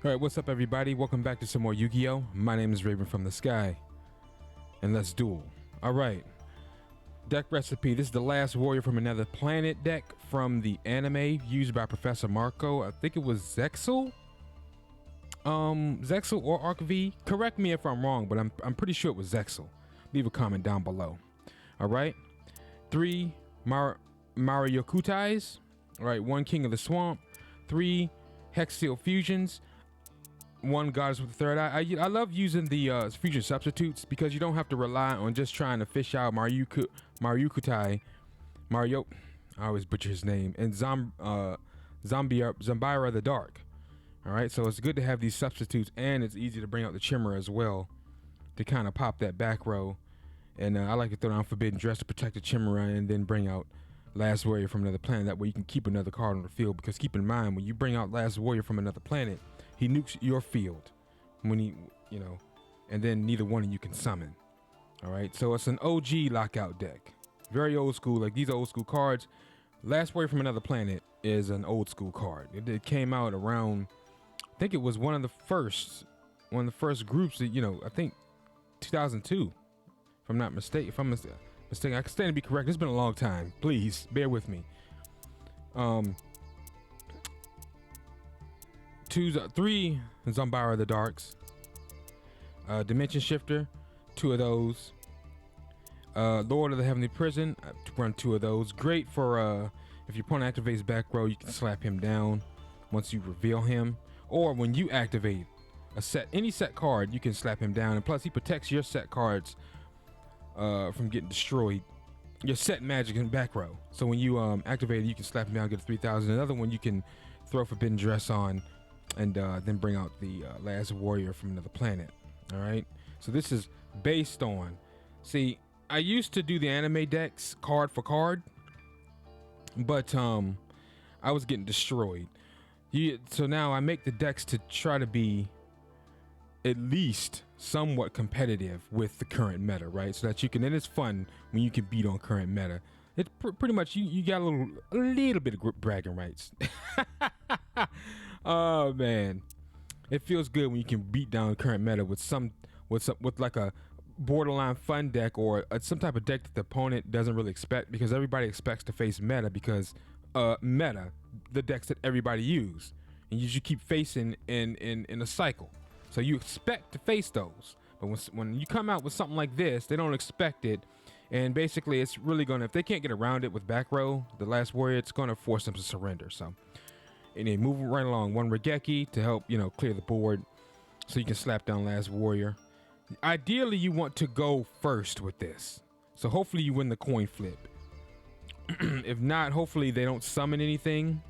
Alright, what's up everybody? Welcome back to some more Yu-Gi-Oh! My name is Raven from the Sky. And let's duel. Alright. Deck recipe. This is the Last Warrior from Another Planet deck from the anime used by Professor Marco. I think it was Zexal? Zexal or Arc V. Correct me if I'm wrong, but I'm pretty sure it was Zexal. Leave a comment down below. Alright. 3 Mariokutais. Alright, 1 King of the Swamp. 3 Hex Seal Fusions. 1 Goddess with the Third Eye. I love using the fusion substitutes because you don't have to rely on just trying to fish out Mariokutai, I always butcher his name, and Zambira the Dark. Alright, so it's good to have these substitutes, and it's easy to bring out the Chimera as well to kind of pop that back row. And I like to throw down Forbidden Dress to protect the Chimera and then bring out Last Warrior from Another Planet. That way you can keep another card on the field, because keep in mind, when you bring out Last Warrior from Another Planet, he nukes your field when he, and then neither one of you can summon. All right, so it's an OG lockout deck. Very old school, like these old school cards. Last Warrior from Another Planet is an old school card. It came out around, I think it was one of the first groups that, I think 2002, if I'm not mistaken. If I'm mistaken, I can stand to be correct. It's been a long time. Please bear with me. 3 Zambira the Darks. Dimension Shifter, 2 of those. Lord of the Heavenly Prison, run 2 of those. Great for if your opponent activates back row, you can slap him down once you reveal him. Or when you activate any set card, you can slap him down. And plus, he protects your set cards from getting destroyed. Your set magic in back row. So when you activate it, you can slap him down, get a 3,000. Another one you can throw Forbidden Dress on, and then bring out the Last Warrior from Another Planet. All right. So this is based on. See, I used to do the anime decks card for card, but I was getting destroyed. So now I make the decks to try to be at least somewhat competitive with the current meta, right? So that you can, and it's fun when you can beat on current meta. It's pretty much you got a little bit of bragging rights. Oh man, it feels good when you can beat down current meta with like a borderline fun deck, or some type of deck that the opponent doesn't really expect, because everybody expects to face meta, because meta, the decks that everybody use, and you keep facing in a cycle. So you expect to face those, but when you come out with something like this, they don't expect it, and basically it's really gonna, if they can't get around it with back row, the Last Warrior, it's gonna force them to surrender. So, and then move right along. 1 Regeki to help clear the board, so you can slap down Last Warrior. Ideally, you want to go first with this, so hopefully you win the coin flip. If not, hopefully they don't summon anything.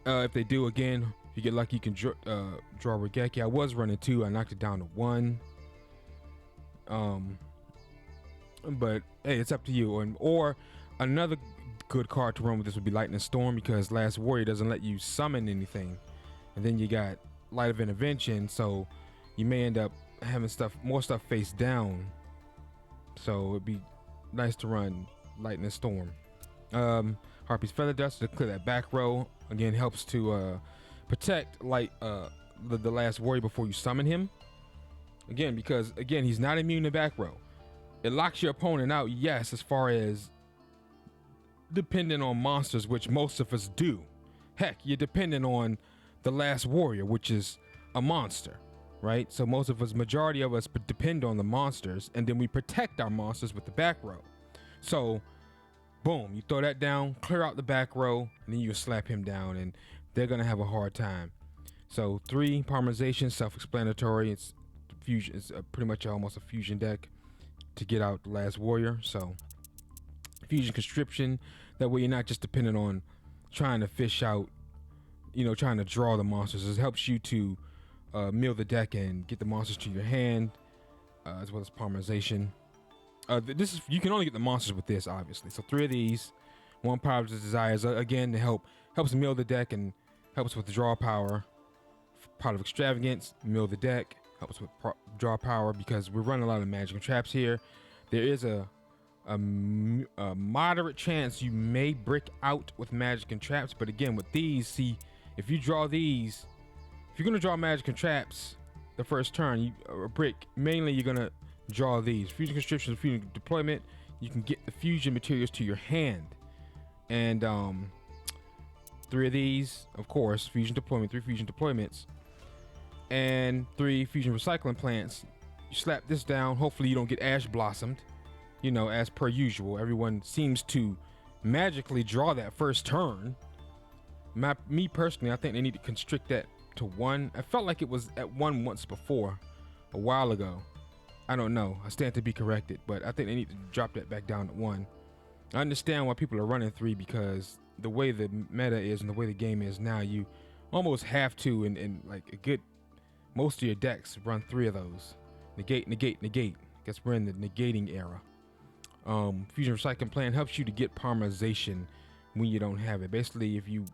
If they do, again, if you get lucky, you can draw Regeki. I was running 2. I knocked it down to 1. But hey, it's up to you. Or another good card to run with this would be Lightning Storm, because Last Warrior doesn't let you summon anything, and then you got Light of Intervention, so you may end up having more stuff face down. So it'd be nice to run Lightning Storm. Harpy's Feather Dust to clear that back row. Again, helps to protect the Last Warrior before you summon him. Again, because he's not immune to back row. It locks your opponent out, yes, as far as dependent on monsters, which most of us do. Heck, you're dependent on the Last Warrior, which is a monster, right? So majority of us depend on the monsters, and then we protect our monsters with the back row. So boom, you throw that down, clear out the back row, and then you slap him down, and they're gonna have a hard time. So 3 Polymerization, self-explanatory. It's fusion. It's pretty much almost a fusion deck to get out the Last Warrior. So fusion Conscription. That way you're not just dependent on trying to fish out, trying to draw the monsters. It helps you to mill the deck and get the monsters to your hand, as well as Polymerization. You can only get the monsters with this, obviously. So 3 of these. 1 Power of Desires, again, to helps mill the deck and helps with the draw power. Pot of Extravagance, mill the deck, helps with draw power, because we're running a lot of magical traps here. There is a moderate chance you may brick out with magic and traps, but again, with these, see, if you draw these, If you're gonna draw magic and traps the first turn, a brick, mainly you're gonna draw these. Fusion Constriction, Fusion Deployment, you can get the fusion materials to your hand. And 3 of these, of course, Fusion Deployment, 3 Fusion Deployments, and 3 Fusion Recycling Plants. You slap this down, hopefully you don't get Ash Blossomed. You know, as per usual, everyone seems to magically draw that first turn. Me personally, I think they need to constrict that to 1. I felt like it was at 1 once before, a while ago. I don't know. I stand to be corrected, but I think they need to drop that back down to 1. I understand why people are running 3, because the way the meta is and the way the game is now, you almost have to, and like a good, most of your decks run 3 of those. Negate, negate, negate. Guess we're in the negating era. Fusion Recycling Plan helps you to get Parmerization when you don't have it. Basically, if you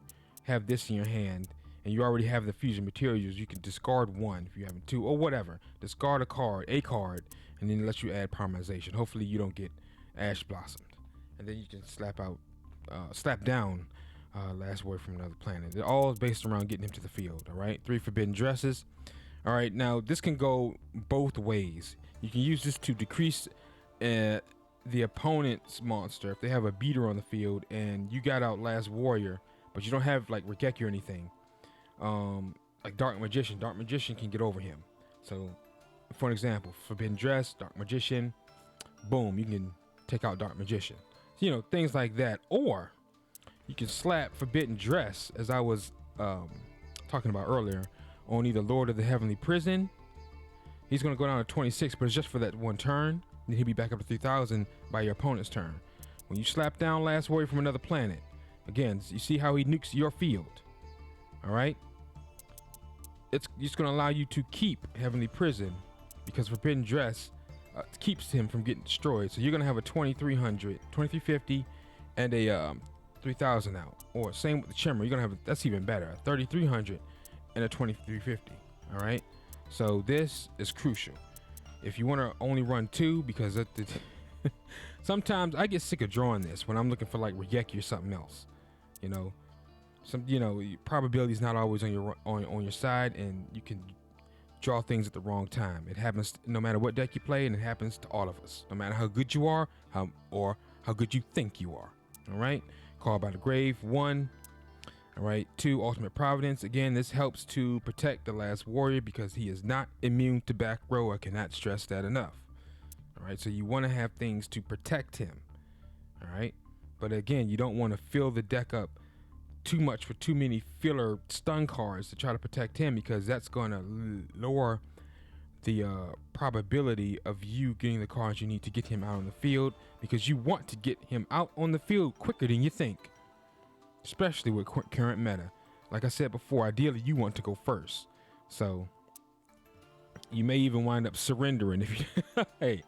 have this in your hand and you already have the fusion materials, you can discard 1 if you have 2 or whatever. Discard a card, and then it lets you add Parmerization. Hopefully you don't get Ash Blossomed. And then you can slap down Last Word from Another Planet. It all is based around getting him to the field, all right? 3 Forbidden Dresses. All right, now this can go both ways. You can use this to decrease the opponent's monster if they have a beater on the field and you got out Last Warrior, but you don't have like Regeki or anything. Like Dark Magician. Dark Magician can get over him. So, for an example, Forbidden Dress, Dark Magician, boom, you can take out Dark Magician. So, you know, things like that. Or you can slap Forbidden Dress, as I was talking about earlier, on either Lord of the Heavenly Prison. He's going to go down to 26, but it's just for that 1 turn. Then he'll be back up to 3,000 by your opponent's turn. When you slap down Last Warrior from Another Planet, again, you see how he nukes your field. All right? It's just going to allow you to keep Heavenly Prison, because Forbidden Dress keeps him from getting destroyed. So you're going to have a 2300, 2350, and a 3000 out. Or same with the Shimmer. You're going to have, that's even better, a 3300 and a 2350. All right? So this is crucial. If you want to only run 2, because sometimes I get sick of drawing this when I'm looking for like Regeki or something else. You know, probability is not always on your side, and you can draw things at the wrong time. It happens no matter what deck you play, and it happens to all of us. No matter how good you are, or how good you think you are. All right. Called by the Grave, 1. All right, 2, Ultimate Providence. Again, this helps to protect the Last Warrior because he is not immune to back row. I cannot stress that enough. All right, so you want to have things to protect him. All right, but again, you don't want to fill the deck up too much with too many filler stun cards to try to protect him, because that's going to lower the probability of you getting the cards you need to get him out on the field, because you want to get him out on the field quicker than you think. Especially with current meta. Like I said before, ideally you want to go first. So you may even wind up surrendering if you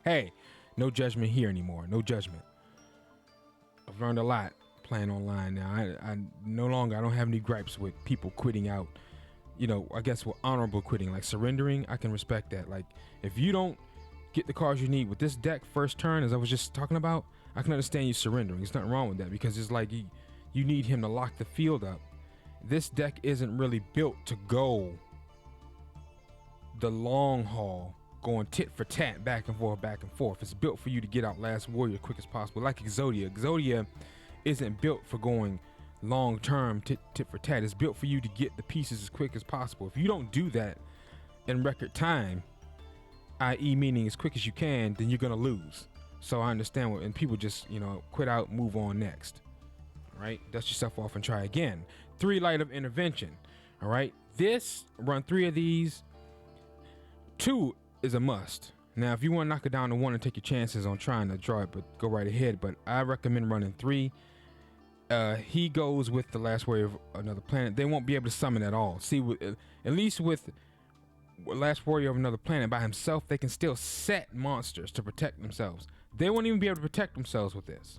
hey, no judgment here anymore. No judgment. I've learned a lot playing online now. I no longer, I don't have any gripes with people quitting out. You know, I guess with honorable quitting, like surrendering, I can respect that. Like if you don't get the cards you need with this deck first turn, as I was just talking about, I can understand you surrendering. There's nothing wrong with that, because it's like you need him to lock the field up. This deck isn't really built to go the long haul, going tit for tat, back and forth, back and forth. It's built for you to get out Last Warrior as quick as possible, like Exodia. Exodia isn't built for going long term, tit for tat. It's built for you to get the pieces as quick as possible. If you don't do that in record time, i.e. meaning as quick as you can, then you're gonna lose. So I understand and people just, quit out, move on next. All right, dust yourself off and try again. 3 Light of Intervention. All right, run 3 of these. 2 is a must. Now, if you want to knock it down to 1 and take your chances on trying to draw it, but go right ahead. But I recommend running 3. He goes with the Last Warrior of Another Planet. They won't be able to summon at all. See, at least with Last Warrior of Another Planet by himself, they can still set monsters to protect themselves. They won't even be able to protect themselves with this.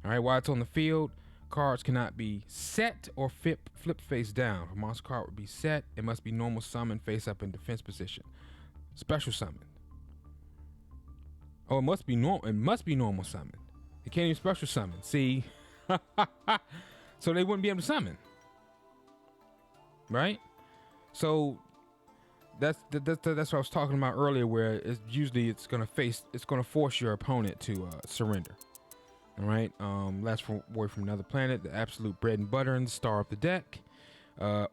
All right, while it's on the field, cards cannot be set or flipped face down. If a monster card would be set, it must be normal summon face up in defense position. Special summon. Oh, it must be normal summon. It can't even special summon. See? So they wouldn't be able to summon. Right? So That's what I was talking about earlier, where it's gonna force your opponent to surrender. All right. Last Warrior from Another Planet, the absolute bread and butter and the star of the deck.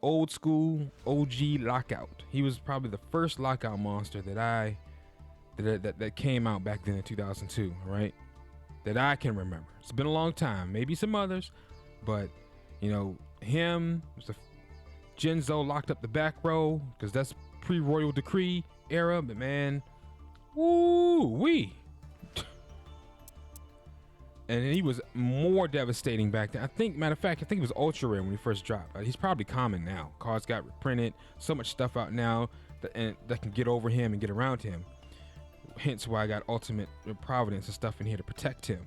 Old school OG Lockout. He was probably the first Lockout monster that came out back then in 2002. Right, that I can remember. It's been a long time. Maybe some others, but him was the Genzo locked up the back row because that's pre-Royal Decree era. But man, woo wee. And he was more devastating back then. Matter of fact, I think it was ultra rare when he first dropped. He's probably common now. Cards got reprinted. So much stuff out now that can get over him and get around him. Hence why I got Ultimate Providence and stuff in here to protect him.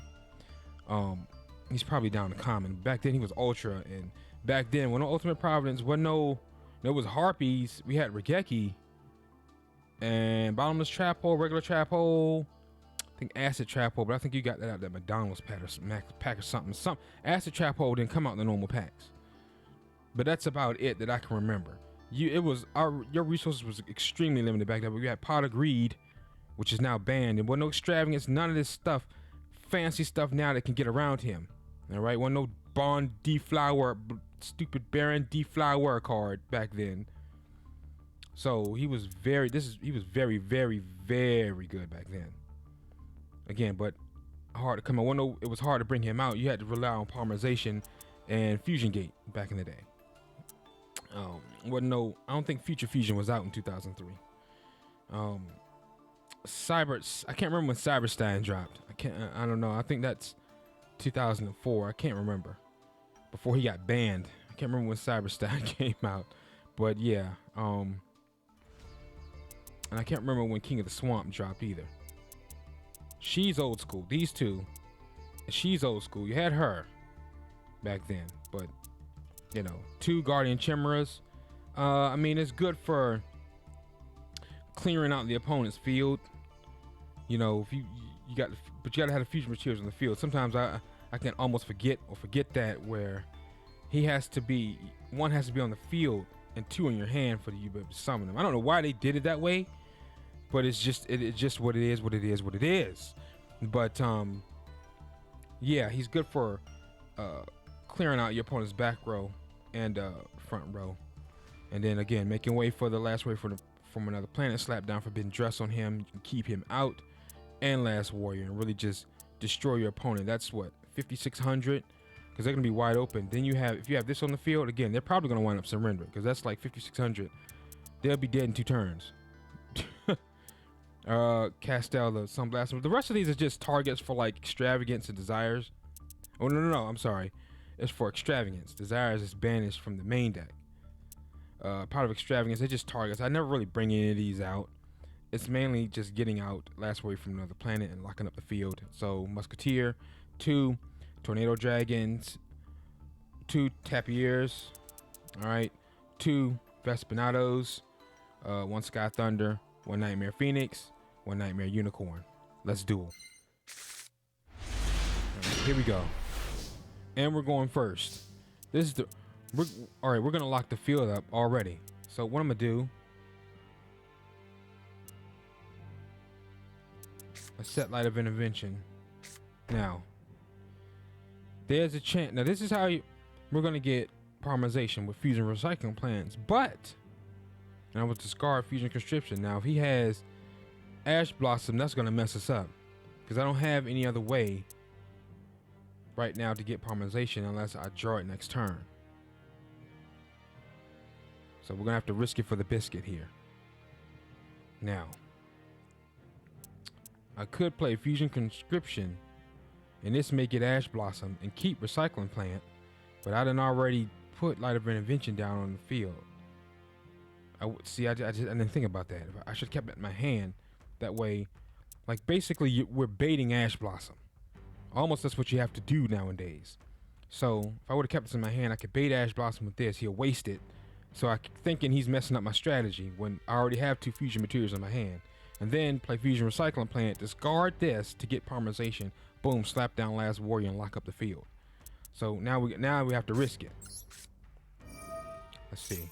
He's probably down to common. Back then he was ultra, and back then when Ultimate Providence wasn't there was Harpies. We had Regeki and Bottomless Trap Hole, regular Trap Hole. I think Acid Trap Hole, but I think you got that out that McDonald's pack or something. Some Acid Trap Hole didn't come out in the normal packs, but that's about it that I can remember. Your resources was extremely limited back then. But we had Pot of Greed, which is now banned, and wasn't no extravagance, none of this stuff, fancy stuff now that can get around him. All right, wasn't no Bond Deflower, stupid Baron Deflower card back then. So he was very, very, very good back then. Again, but hard to come out. It was hard to bring him out. You had to rely on Polymerization and Fusion Gate back in the day. I don't think Future Fusion was out in 2003. I can't remember when Cyberstein dropped. I don't know. I think that's 2004. I can't remember. Before he got banned. I can't remember when Cyberstein came out. But yeah. And I can't remember when King of the Swamp dropped either. She's old school. These two, she's old school. You had her back then, but 2 Guardian Chimeras. It's good for clearing out the opponent's field. If you gotta have the fusion materials on the field. Sometimes I can almost forget that, where one has to be on the field and 2 in your hand for you to summon them. I don't know why they did it that way. But it's just what it is. But he's good for clearing out your opponent's back row and front row, and then again making way for the Last Warrior from Another Planet. Slap down Forbidden Dress on him. You can keep him out, and Last Warrior, and really just destroy your opponent. That's what 5,600, because they're gonna be wide open. Then if you have this on the field again, they're probably gonna wind up surrendering because that's like 5,600. They'll be dead in 2 turns. Castel, the Sunblast. The rest of these are just targets for like Extravagance and Desires. Oh no, I'm sorry. It's for Extravagance. Desires is banished from the main deck. Part of Extravagance, they're just targets. I never really bring any of these out. It's mainly just getting out Last Warrior from Another Planet and locking up the field. So Musketeer, 2 Tornado Dragons, 2 Tapirs, all right, 2 Vespinados, 1 Sky Thunder, 1 Nightmare Phoenix, 1 Nightmare Unicorn. Let's duel. Right, here we go. And we're going first. All right, we're gonna lock the field up already. So what I'm gonna do, a set Light of Intervention. Now, there's a chance. Now this is how we're gonna get Polymerization with Fusion Recycling plans, but and I will discard Fusion Conscription. Now, if he has Ash Blossom, that's going to mess us up, because I don't have any other way right now to get Polymerization unless I draw it next turn. So we're going to have to risk it for the biscuit here. Now, I could play Fusion Conscription, and this make it Ash Blossom and keep Recycling Plant, but I done already put Light of Intervention down on the field. I didn't think about that. I should have kept it in my hand. That way, like basically we're baiting Ash Blossom. Almost that's what you have to do nowadays. So if I would have kept this in my hand, I could bait Ash Blossom with this. He'll waste it. So I'm thinking he's messing up my strategy when I already have 2 fusion materials in my hand. And then play Fusion Recycling Plant, discard this to get Polymerization. Boom, slap down Last Warrior and lock up the field. So now we have to risk it. Let's see.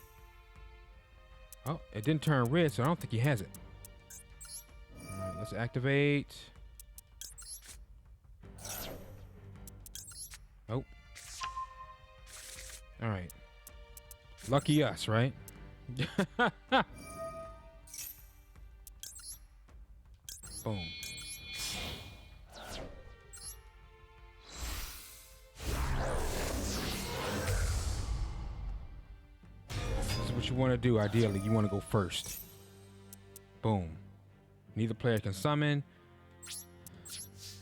Oh, it didn't turn red, so I don't think he has it. All right, let's activate. Oh. All right. Lucky us, right? Boom. This is what you want to do, ideally. You want to go first. Boom. Neither player can summon.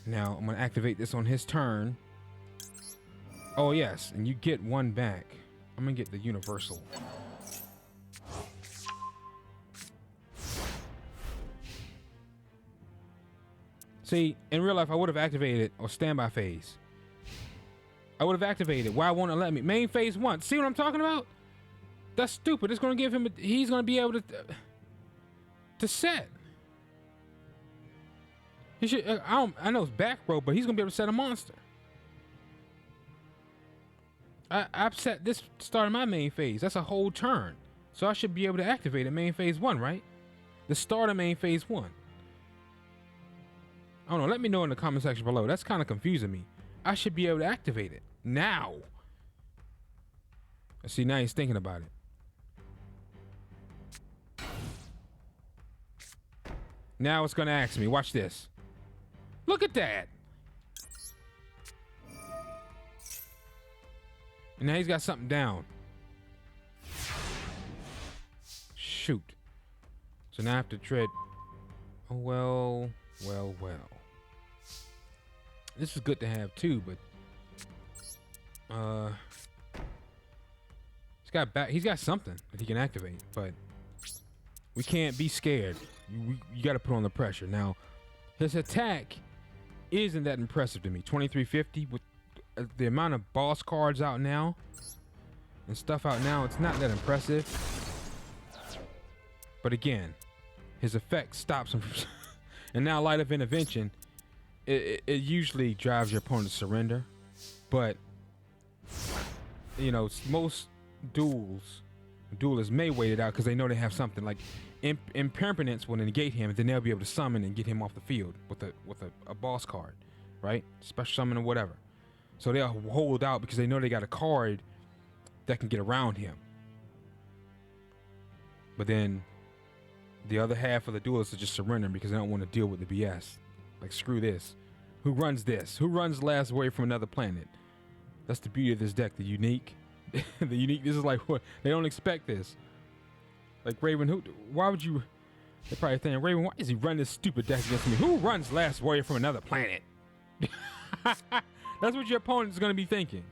Now, I'm going to activate this on his turn. Oh, yes. And you get one back. I'm going to get the universal. See, in real life, I would have activated or standby phase. I would have activated. Why won't it let me? Main phase 1. See what I'm talking about? That's stupid. It's going to give him. He's going to be able to set. He should. I know it's back row, but he's going to be able to set a monster. I've set this start of my main phase. That's a whole turn, so I should be able to activate it main phase 1, right? The start of main phase 1. I don't know. Let me know in the comment section below. That's kind of confusing me. I should be able to activate it now. See, now he's thinking about it. Now it's going to ask me. Watch this. Look at that. And now he's got something down. Shoot. So now I have to tread. Oh, well. This is good to have too, but he's got something that he can activate, but we can't be scared. You got to put on the pressure. Now, his attack isn't that impressive to me. 2350 with the amount of boss cards out now and stuff out now, it's not that impressive. But again, his effect stops him from and now Light of Intervention, it usually drives your opponent to surrender, but you know, most duelists may wait it out because they know they have something. Like Impermanence will negate him, and then they'll be able to summon and get him off the field with a boss card, right? Special summon or whatever. So they'll hold out because they know they got a card that can get around him. But then the other half of the duelists are just surrendering because they don't want to deal with the BS. Like, screw this. Who runs this? Who runs Last Warrior from Another Planet? That's the beauty of this deck. The unique. The unique. This is like what they don't expect this. Like Raven, why would you? They're probably thinking, Raven, why does he run this stupid deck against me? Who runs Last Warrior from Another Planet? That's what your opponent's gonna be thinking.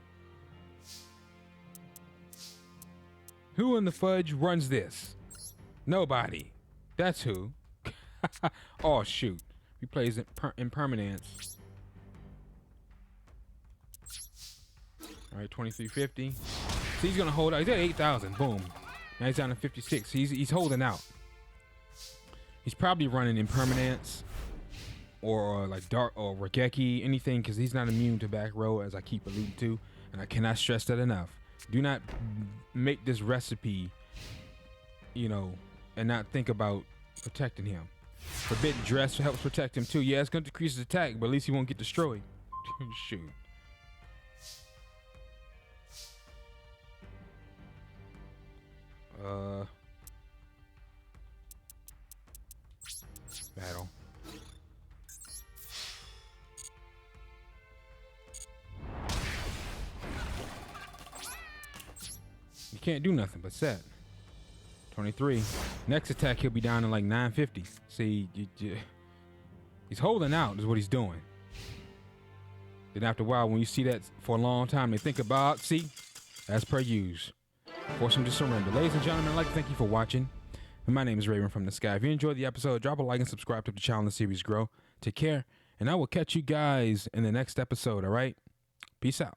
Who in the fudge runs this? Nobody. That's who. Oh shoot. He plays Impermanence. All right, 2350. So he's gonna hold out. He's at 8,000. Boom. Now he's down to 56. He's holding out. He's probably running Impermanence or like Dark or Regeki, anything, because he's not immune to back row, as I keep alluding to, and I cannot stress that enough. Do not make this recipe, you know, and not think about protecting him. Forbidden Dress helps protect him too. Yeah, it's gonna decrease his attack, but at least he won't get destroyed. Shoot. Battle. You can't do nothing but set. 23. Next attack, he'll be down to like 950. See, he's holding out is what he's doing. Then after a while, when you see that for a long time, they think about, see, as per usual, force him to surrender. Ladies and gentlemen, I'd like to thank you for watching. And my name is Raven from the Sky. If you enjoyed the episode, drop a like and subscribe to the channel and the series grow. Take care, and I will catch you guys in the next episode, all right? Peace out.